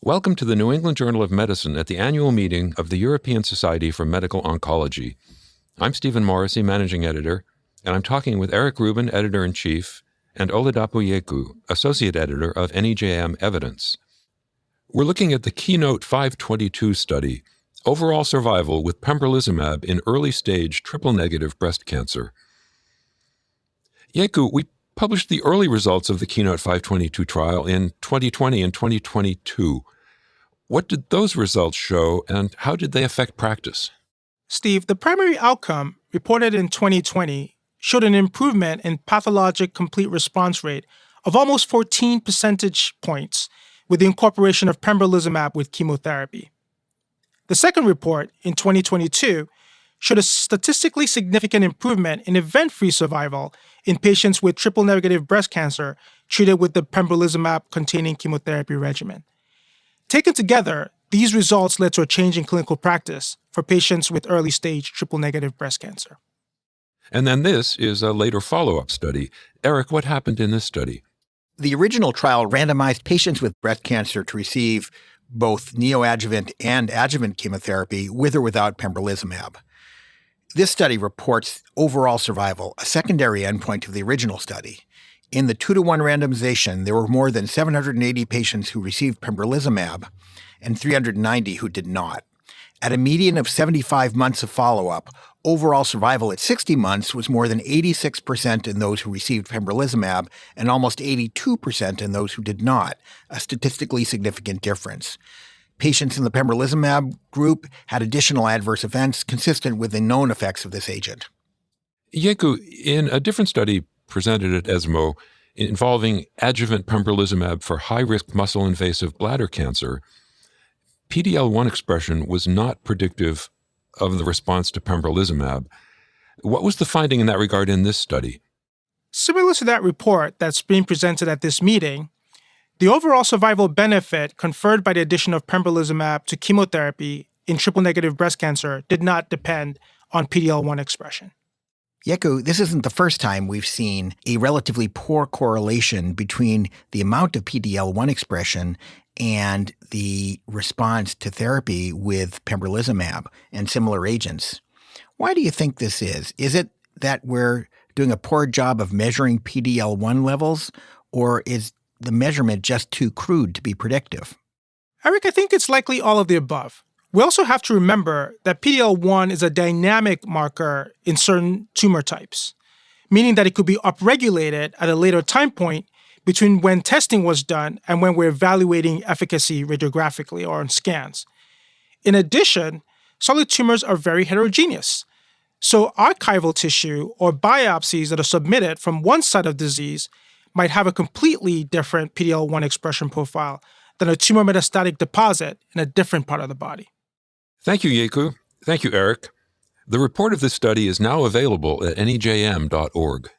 Welcome to the New England Journal of Medicine at the annual meeting of the European Society for Medical Oncology. I'm Stephen Morrissey, managing editor, and I'm talking with Eric Rubin, editor-in-chief, and Oladapo Yeku, associate editor of NEJM Evidence. We're looking at the Keynote 522 study, Overall Survival with Pembrolizumab in Early-Stage Triple-Negative Breast Cancer. Yeku, we published the early results of the Keynote 522 trial in 2020 and 2022. What did those results show, and how did they affect practice? Steve, the primary outcome reported in 2020 showed an improvement in pathologic complete response rate of almost 14 percentage points with the incorporation of pembrolizumab with chemotherapy. The second report, in 2022, showed a statistically significant improvement in event-free survival in patients with triple-negative breast cancer treated with the pembrolizumab-containing chemotherapy regimen. Taken together, these results led to a change in clinical practice for patients with early-stage triple-negative breast cancer. And then this is a later follow-up study. Eric, what happened in this study? The original trial randomized patients with breast cancer to receive both neoadjuvant and adjuvant chemotherapy with or without pembrolizumab. This study reports overall survival, a secondary endpoint of the original study. In the 2-to-1 randomization, there were more than 780 patients who received pembrolizumab and 390 who did not. At a median of 75 months of follow-up, overall survival at 60 months was more than 86% in those who received pembrolizumab and almost 82% in those who did not, a statistically significant difference. Patients in the pembrolizumab group had additional adverse events consistent with the known effects of this agent. Yeku, in a different study presented at ESMO involving adjuvant pembrolizumab for high-risk muscle-invasive bladder cancer, PD-L1 expression was not predictive of the response to pembrolizumab. What was the finding in that regard in this study? Similar to that report that's being presented at this meeting, the overall survival benefit conferred by the addition of pembrolizumab to chemotherapy in triple-negative breast cancer did not depend on PD-L1 expression. Yeku, this isn't the first time we've seen a relatively poor correlation between the amount of PD-L1 expression and the response to therapy with pembrolizumab and similar agents. Why do you think this is? Is it that we're doing a poor job of measuring PD-L1 levels, or is the measurement just too crude to be predictive? Eric, I think it's likely all of the above. We also have to remember that PD-L1 is a dynamic marker in certain tumor types, meaning that it could be upregulated at a later time point between when testing was done and when we're evaluating efficacy radiographically or on scans. In addition, solid tumors are very heterogeneous. So archival tissue or biopsies that are submitted from one site of disease might have a completely different PD-L1 expression profile than a tumor metastatic deposit in a different part of the body. Thank you, Yeku. Thank you, Eric. The report of this study is now available at nejm.org.